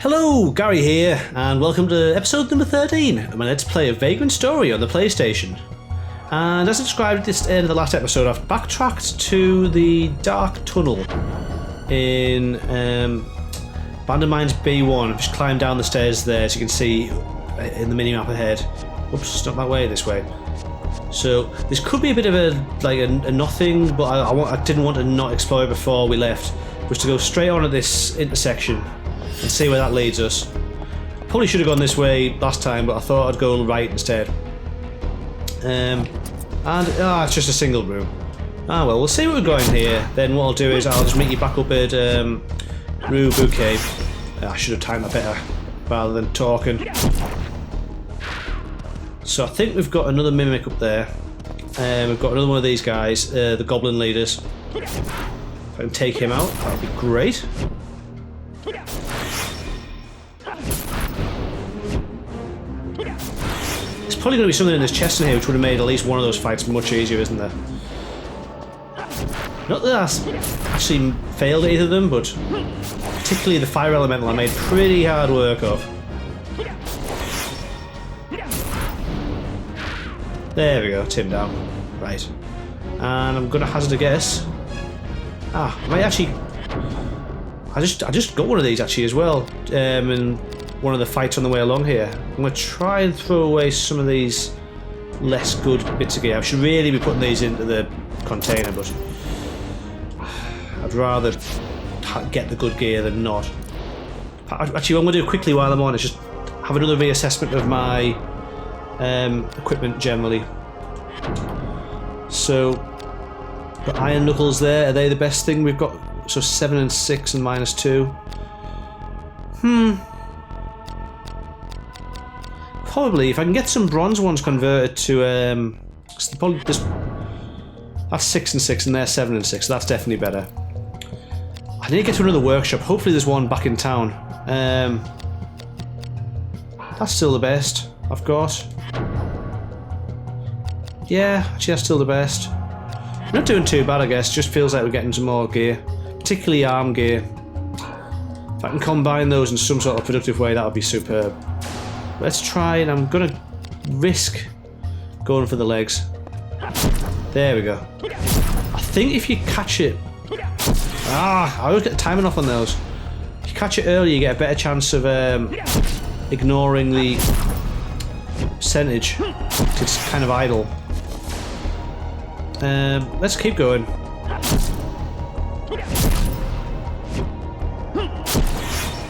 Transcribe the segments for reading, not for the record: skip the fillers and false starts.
Hello, Gary here, and welcome to episode number 13 of my Let's Play of Vagrant story on the PlayStation. And as I described at the end of the last episode, I've backtracked to the dark tunnel in Bandit Mines B1. I've just climbed down the stairs there, as you can see in the mini-map ahead. Oops, not that way, this way. So this could be a bit of a nothing, but I didn't want to not explore it before we left. Was to go straight on at this intersection and see where that leads us. Probably should have gone this way last time, but I thought I'd go right instead. It's just a single room. Well, we'll see where we're going here. Then what I'll do is I'll just meet you back up at Rue Bouquet. I should have timed that better rather than talking. So I think we've got another mimic up there. We've got another one of these guys, the goblin leaders. If I can take him out, that would be great. There's probably going to be something in this chest in here which would have made at least one of those fights much easier, isn't there? Not that I actually failed at either of them, but particularly the fire elemental I made pretty hard work of. There we go, Tim down. Right. And I'm going to hazard a guess. I might actually... I just got one of these actually as well, in one of the fights on the way along here. I'm going to try and throw away some of these less good bits of gear. I should really be putting these into the container, but I'd rather get the good gear than not. Actually, what I'm going to do quickly while I'm on is just have another reassessment of my equipment generally. So, the iron knuckles there, are they the best thing we've got? So 7 and 6 and -2. Probably, if I can get some bronze ones converted to, that's 6 and 6 and they're 7 and 6, so that's definitely better. I need to get to another workshop, hopefully there's one back in town. That's still the best I've got. Yeah, actually that's still the best. Not doing too bad, I guess, just feels like we're getting some more gear. Particularly arm gear. If I can combine those in some sort of productive way, that would be superb. Let's try, and I'm going to risk going for the legs. There we go. I think if you catch it... I always get the timing off on those. If you catch it early, you get a better chance of ignoring the percentage. It's kind of idle. Let's keep going.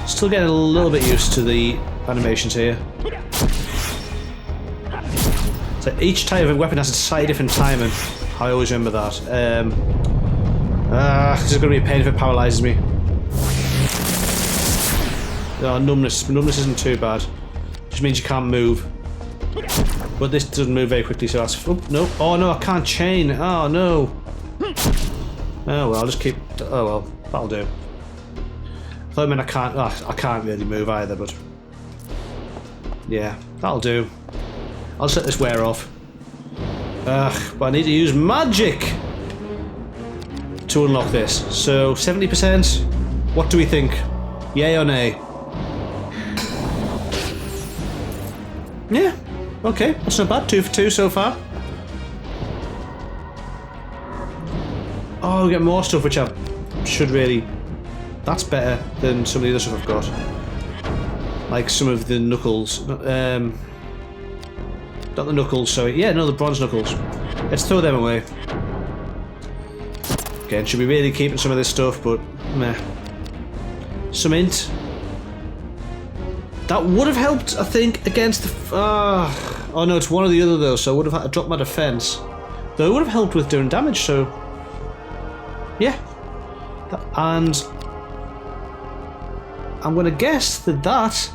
Still getting a little bit used to the animations here. So each type of weapon has a slightly different timing. I always remember that. This is going to be a pain if it paralyzes me. Oh, numbness. Numbness isn't too bad. Just means you can't move. But this doesn't move very quickly, so that's... Oh, no. Oh, no, I can't chain. Oh, no. Oh, well, I'll just keep... Oh, well, that'll do. I mean, I can't really move either, but... Yeah, that'll do. I'll just let this wear off. But I need to use magic to unlock this. So, 70%. What do we think? Yay or nay? Yeah. Okay, that's not bad. 2 for 2 so far. Oh, we get more stuff, which I should really... That's better than some of the other stuff I've got. Like some of the knuckles. Not the knuckles, sorry. Yeah, no, the bronze knuckles. Let's throw them away. Again, should be really keeping some of this stuff, but meh. Some int. That would have helped, I think, against the... oh no, it's one or the other though, so I would have had to drop my defense. Though it would have helped with doing damage, so... Yeah. And... I'm going to guess that that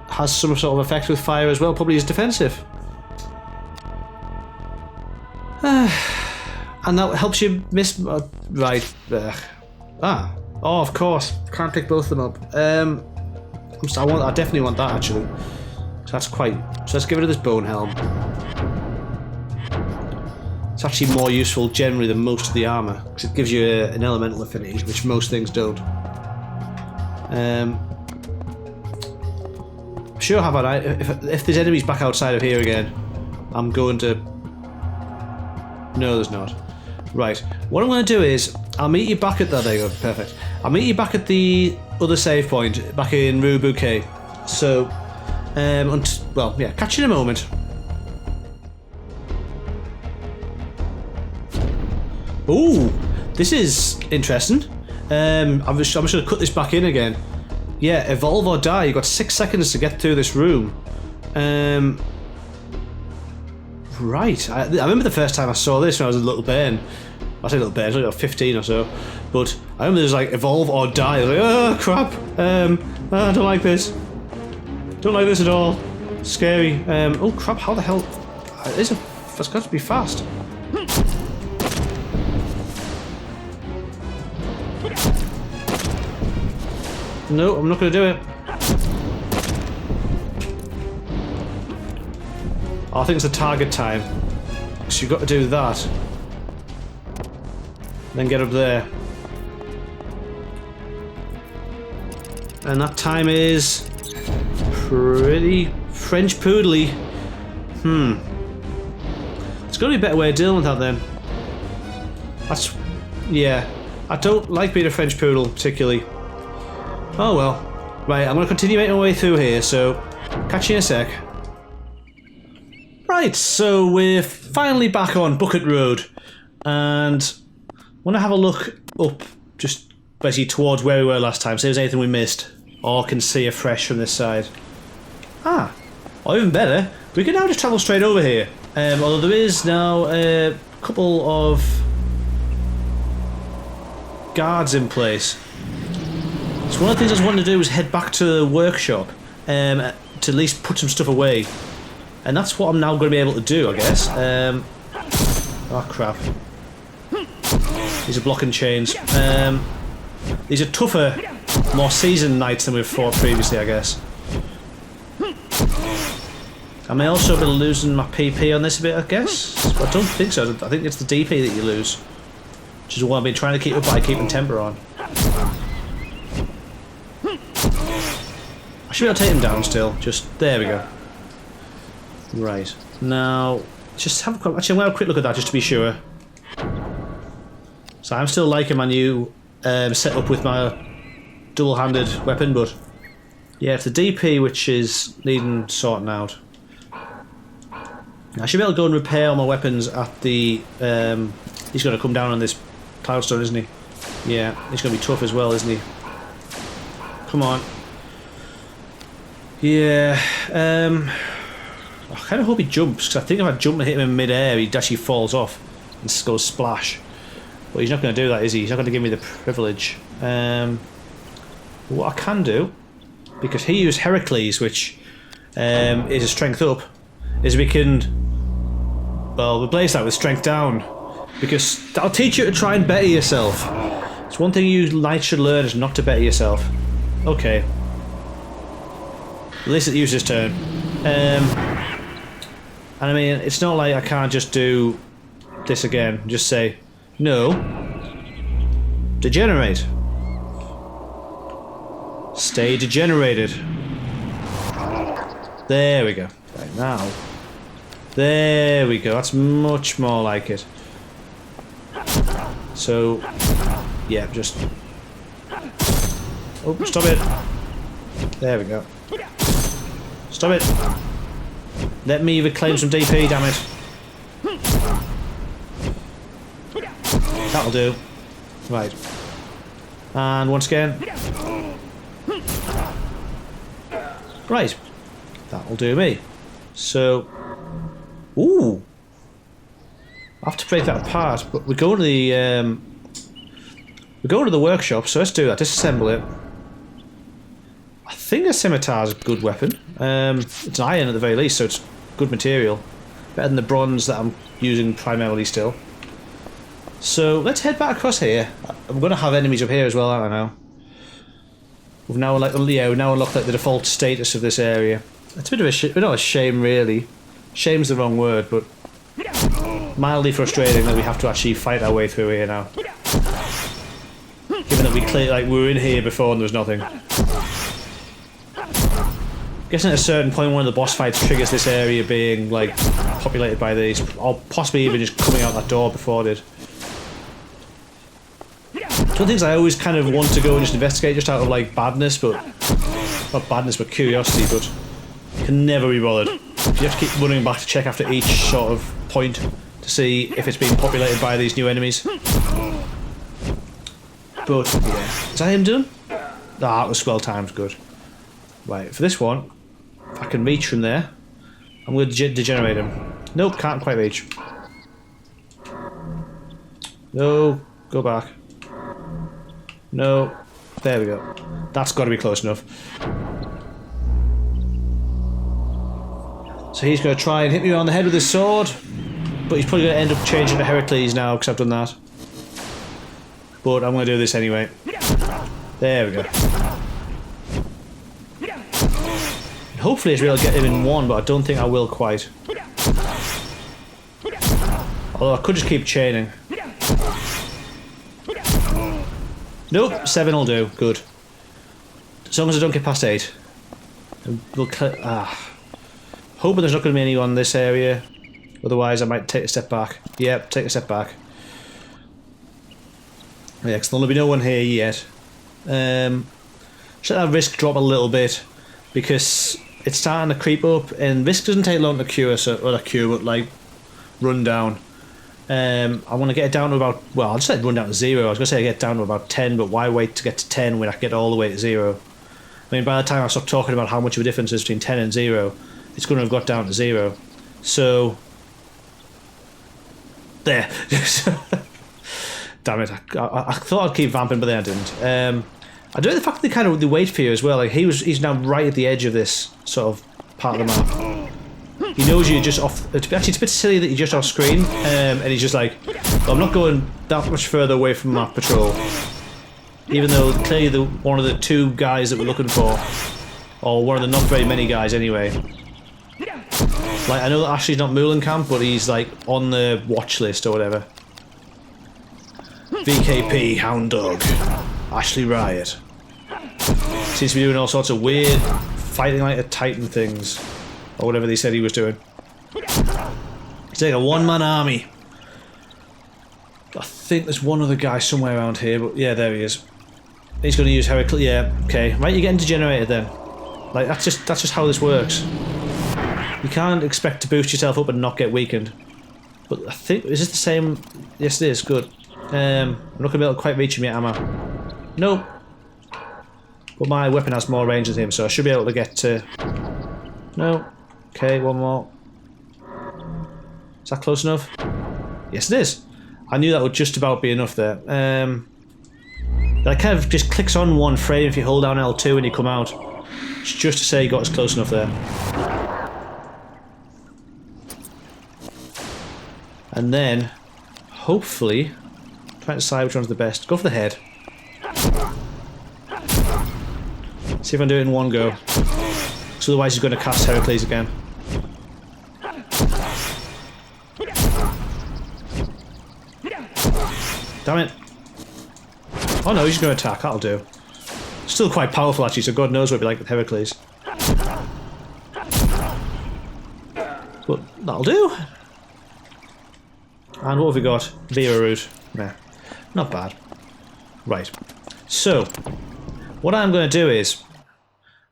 has some sort of effect with fire as well, probably is defensive. And that helps you miss... right. Oh, of course. Can't pick both of them up. I definitely want that, actually. So that's quite... So let's get rid of this bone helm. It's actually more useful generally than most of the armour, because it gives you an elemental affinity, which most things don't. sure have. If there's enemies back outside of here again, I'm going to... No, there's not. Right. What I'm going to do is, I'll meet you back at that. There you go. Perfect. I'll meet you back at the other save point, back in Rue Bouquet. So, well, yeah, catch you in a moment. Ooh, this is interesting. I'm just going to cut this back in again. Yeah, evolve or die. You've got 6 seconds to get through this room. Right. I remember the first time I saw this when I was a little bairn. I say little bairn, I was only about 15 or so. But I remember there's like evolve or die. I was like, oh crap. I don't like this. Don't like this at all. Scary. Oh crap, how the hell... That's got to be fast. No, I'm not going to do it. I think it's the target time. So you've got to do that. Then get up there. And that time is... pretty French poodly. There's got to be a better way of dealing with that then. That's... yeah. I don't like being a French poodle, particularly. Oh well. Right, I'm going to continue making my way through here, so catch you in a sec. Right, so we're finally back on Bucket Road, and I want to have a look up, just basically towards where we were last time, see if there's anything we missed, or can see afresh from this side. Ah, or even better, we can now just travel straight over here, although there is now a couple of guards in place. So one of the things I was wanting to do was head back to the workshop to at least put some stuff away. And that's what I'm now going to be able to do, I guess. Oh crap. These are blocking chains. These are tougher, more seasoned knights than we've fought previously, I guess. I may also be losing my PP on this a bit, I guess. But I don't think so. I think it's the DP that you lose. Which is what I've been trying to keep up by keeping temper on. I should be able to take him down still. Just, there we go. Right. Now, just have a quick... Actually, I'm going to have a quick look at that just to be sure. So I'm still liking my new setup with my double-handed weapon, but... yeah, it's the DP which is needing sorting out. I should be able to go and repair all my weapons at the... he's going to come down on this cloudstone, isn't he? Yeah, he's going to be tough as well, isn't he? Come on. Yeah, I kind of hope he jumps, because I think if I jump and hit him in mid-air, he actually falls off and goes splash. But he's not going to do that, is he? He's not going to give me the privilege. What I can do, because he used Heracles, which is a strength up, is we can, well, replace that with strength down. Because that'll teach you to try and better yourself. It's one thing you knights should learn, is not to better yourself. Okay. At least it used his turn. And I mean, it's not like I can't just do this again. Just say, no. Degenerate. Stay degenerated. There we go. Right now. There we go. That's much more like it. So, yeah, just... oh, stop it. There we go. Stop it. Let me reclaim some DP, damn it. That'll do. Right. And once again. Right. That'll do me. So... ooh! I have to break that apart, but we're going to the... we're going to the workshop, so let's do that. Disassemble it. I think a scimitar is a good weapon. It's iron at the very least, so it's good material. Better than the bronze that I'm using primarily still. So let's head back across here. I'm going to have enemies up here as well, aren't I now? We've now, like, yeah, we've now unlocked like the default status of this area. It's a bit of a not a shame really. Shame's the wrong word, but mildly frustrating that we have to actually fight our way through here now. Given that we were in here before and there was nothing. guessing at a certain point one of the boss fights triggers this area being like populated by these, or possibly even just coming out that door before it did. One things I always kind of want to go and just investigate just out of like badness, but not badness but curiosity, but can never be bothered. You have to keep running back to check after each sort of point to see if it's being populated by these new enemies. But yeah, is that him done? Ah, that was well timed, good. Right, for this one, if I can reach from there, I'm going to degenerate him. Nope, can't quite reach. No, go back. No, there we go. That's got to be close enough. So he's going to try and hit me on the head with his sword, but he's probably going to end up changing to Heracles now because I've done that. But I'm going to do this anyway. There we go. Hopefully I'll be able to get him in one, but I don't think I will quite. Although I could just keep chaining. Nope, 7 will do. Good. As long as I don't get past 8. We'll hoping there's not going to be anyone in this area. Otherwise I might take a step back. Yep, take a step back. Yeah, because there'll be no one here yet. Should that risk drop a little bit, because it's starting to creep up, and risk doesn't take long to cure, but like run down. I want to get it down to about, well, I'll just say run down to 0. I was going to say get down to about 10, but why wait to get to 10 when I can get all the way to 0? I mean, by the time I stop talking about how much of a difference is between 10 and 0, it's going to have got down to 0. So, there. Damn it, I thought I'd keep vamping, but then I didn't. I do like the fact that they wait for you as well. Like he's now right at the edge of this sort of part of the map. He knows you're just off. Actually, it's a bit silly that you're just off screen, and he's just like, well, I'm not going that much further away from my patrol. Even though clearly one of the 2 guys that we're looking for, or one of the not very many guys anyway. Like, I know that Ashley's not Moolenkamp, but he's like on the watch list or whatever. VKP, Hound Dog, Ashley Riot. Seems to be doing all sorts of weird fighting like a titan things. Or whatever they said he was doing. He's like a one-man army. I think there's one other guy somewhere around here, but yeah, there he is. He's going to use Heracles. Yeah, okay. Right, you're getting degenerated then. Like, that's just how this works. You can't expect to boost yourself up and not get weakened. But I think, is this the same? Yes, it is. Good. I'm not going to be able to quite reach him yet, am I? Nope. But my weapon has more range than him, so I should be able to get to... No. Okay, one more. Is that close enough? Yes, it is. I knew that would just about be enough there. That kind of just clicks on one frame if you hold down L2 and you come out. It's just to say you got us close enough there. And then, hopefully, try to decide which one's the best. Go for the head. See if I can do it in one go. So otherwise he's going to cast Heracles again. Damn it. Oh no, he's going to attack, that'll do. Still quite powerful actually, so God knows what it'd be like with Heracles. But that'll do. And what have we got? Vera root. Nah, not bad. Right. So, what I'm going to do is,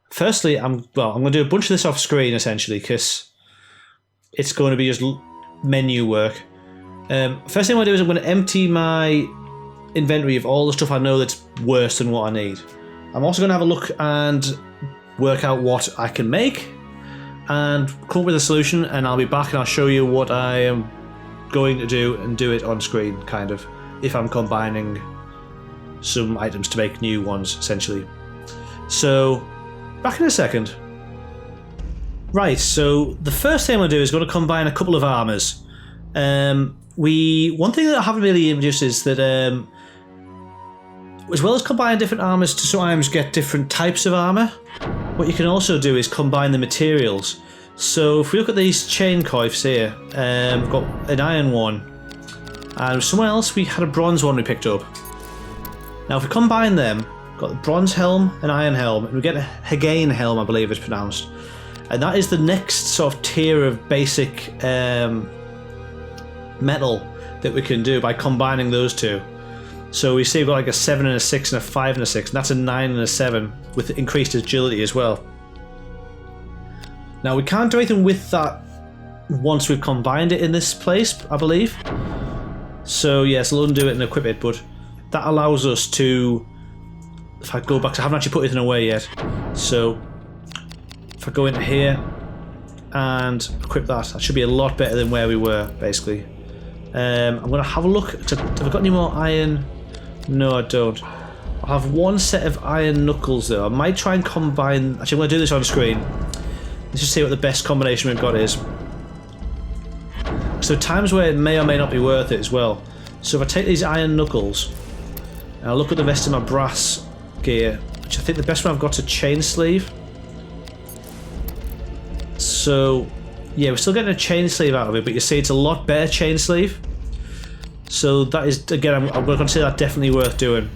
firstly, I'm going to do a bunch of this off screen essentially, because it's going to be just menu work. First thing I'm going to do is I'm going to empty my inventory of all the stuff I know that's worse than what I need. I'm also going to have a look and work out what I can make and come up with a solution, and I'll be back and I'll show you what I am going to do and do it on screen, kind of, if I'm combining some items to make new ones, essentially. So, back in a second. Right, so the first thing I'm going to do is going to combine a couple of armours. One thing that I haven't really introduced is that as well as combining different armours to sometimes get different types of armour, what you can also do is combine the materials. So if we look at these chain coifs here, we've got an iron one, and somewhere else we had a bronze one we picked up. Now if we combine them, Got the bronze helm, an iron helm, and we get a Hagain helm, I believe it's pronounced. And that is the next sort of tier of basic metal that we can do by combining those two. So we see we've got like a 7 and a 6 and a 5 and a 6, and that's a 9 and a 7 with increased agility as well. Now we can't do anything with that once we've combined it in this place, I believe. So yes, we'll undo it and equip it, but that allows us to, if I go back to, I haven't actually put anything away yet, so if I go into here and equip that, that should be a lot better than where we were, basically. I'm going to have a look. Have I got any more iron? No, I don't. I have one set of iron knuckles though. I might try and combine. Actually, I'm going to do this on screen. Let's just see what the best combination we've got is. So times where it may or may not be worth it as well. So if I take these iron knuckles and I look at the rest of my brass gear, which I think the best one I've got is a chain sleeve. So yeah, we're still getting a chain sleeve out of it, but you see it's a lot better chain sleeve. So that is, again, I'm going to consider that definitely worth doing.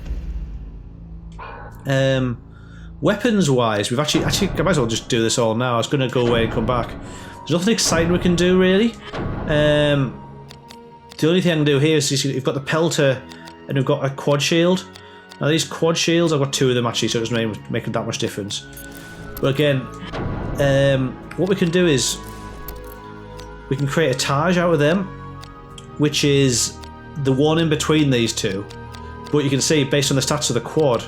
Weapons wise, we've actually I might as well just do this all now. I was going to go away and come back. There's nothing exciting we can do really. The only thing I can do here is you've got the pelter and we've got a quad shield. Now these quad shields, I've got 2 of them actually, so it doesn't make that much difference. But again, what we can do is we can create a Taj out of them, which is the one in between these two. But you can see, based on the stats of the quad,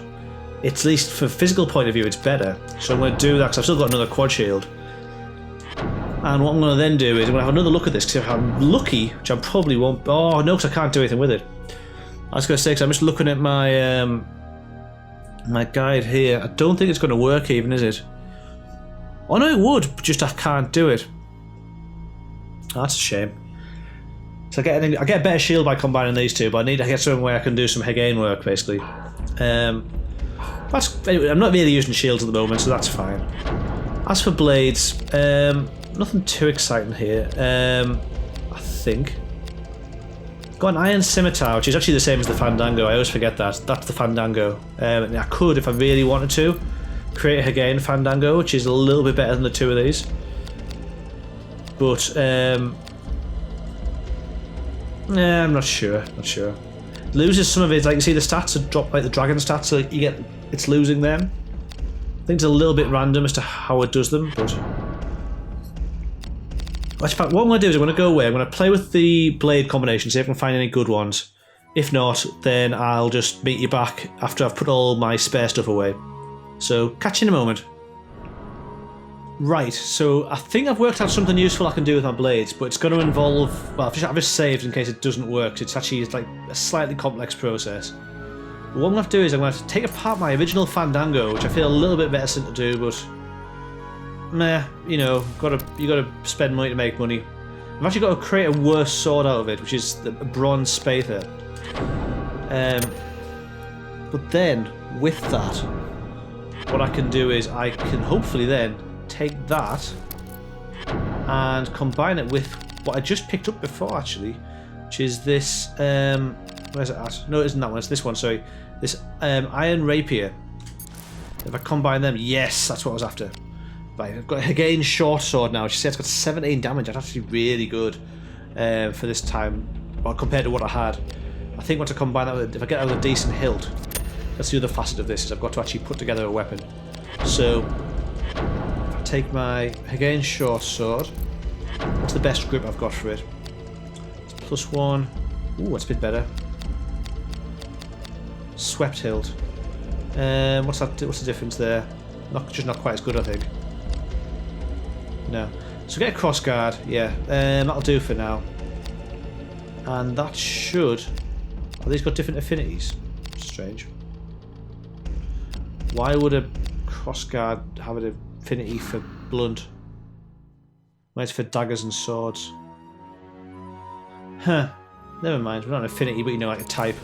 it's, at least for physical point of view, it's better. So I'm going to do that because I've still got another quad shield. And what I'm going to then do is I'm going to have another look at this, because if I'm lucky, which I probably won't. Oh no, because I can't do anything with it. I was going to say, because I'm just looking at my my guide here. I don't think it's going to work even, is it? Oh no, it would, just I can't do it. Oh, that's a shame. So I get a better shield by combining these two, but I need to get something where I can do some Hagain work, basically. Anyway, I'm not really using shields at the moment, so that's fine. As for blades, nothing too exciting here. I think got an iron scimitar, which is actually the same as the Fandango. I always forget that. That's the Fandango. And I could, if I really wanted to, create a Hagain Fandango, which is a little bit better than the 2 of these. But yeah, I'm not sure. Loses some of it, like you see the stats have dropped, like the dragon stats, so you get it's losing them. I think it's a little bit random as to how it does them, but in fact, what I'm going to do is I'm going to go away. I'm going to play with the blade combination, see if I can find any good ones. If not, then I'll just meet you back after I've put all my spare stuff away. So catch you in a moment. Right, so I think I've worked out something useful I can do with my blades, but it's going to involve, well, I've just saved in case it doesn't work. It's actually like a slightly complex process. But what I'm going to have to do is I'm going to have to take apart my original Fandango, which I feel a little bit better to do, but meh, you know, you got to spend money to make money. I've actually got to create a worse sword out of it, which is a bronze spather. But then with that, what I can do is I can hopefully then take that and combine it with what I just picked up before, actually, which is this where's it at? No, it isn't that one, it's this one, sorry. This iron rapier. If I combine them, yes, that's what I was after. Right, I've got a Hagain short sword now, which says it's got 17 damage. That's actually really good for this time, well, compared to what I had. I think once I combine that with, if I get out with a decent hilt, that's the other facet of this, is I've got to actually put together a weapon. So take my Hagain short sword. What's the best grip I've got for it? It's +1. Ooh, that's a bit better. Swept hilt. What's the difference there? Just not quite as good, I think. No. So get a crossguard. Yeah, that'll do for now. And that should. Have these got different affinities? Strange. Why would a crossguard have an affinity for blunt? Well, it's for daggers and swords. Huh. Never mind. We're not an affinity, but you know, like a type.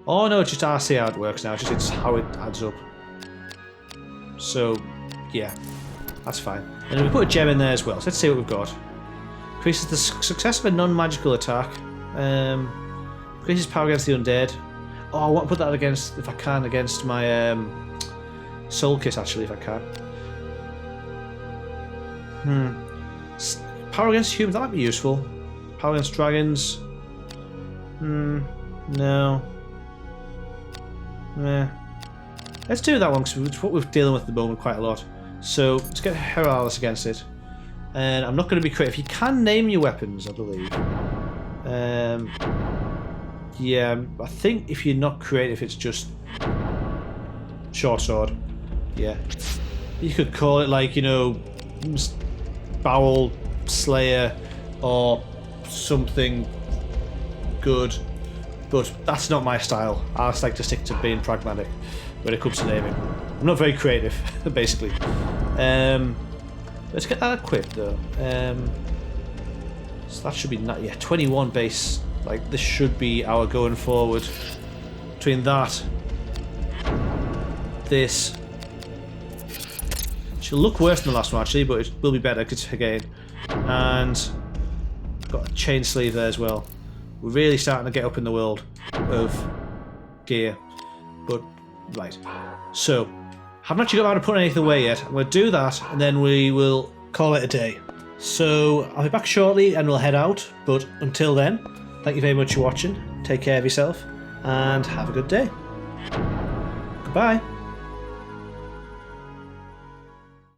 Oh no, it's just RC how it works now. It's how it adds up. So, yeah, that's fine. And then we put a gem in there as well. So let's see what we've got. Increases the success of a non-magical attack. Increases power against the undead. Oh, I want to put that against, if I can, against my soul kit, actually, if I can. Power against humans, that might be useful. Power against dragons. No. Let's do that one, because it's what we're dealing with at the moment quite a lot. So, let's get Heralis against it. And I'm not going to be creative. You can name your weapons, I believe. Yeah, I think if you're not creative, it's just short sword. Yeah. You could call it like, you know, Bowel Slayer or something good. But that's not my style. I just like to stick to being pragmatic when it comes to naming. I'm not very creative, basically. Let's get that equipped, though. So that should be, yeah, 21 base. Like, this should be our going forward. Between that, this. She'll look worse than the last one, actually, but it will be better, because, again. And got a chain sleeve there as well. We're really starting to get up in the world of gear. But, right. So, haven't actually got around to putting anything away yet. I'm going to do that, and then we will call it a day. So, I'll be back shortly, and we'll head out. But until then, thank you very much for watching. Take care of yourself, and have a good day. Goodbye.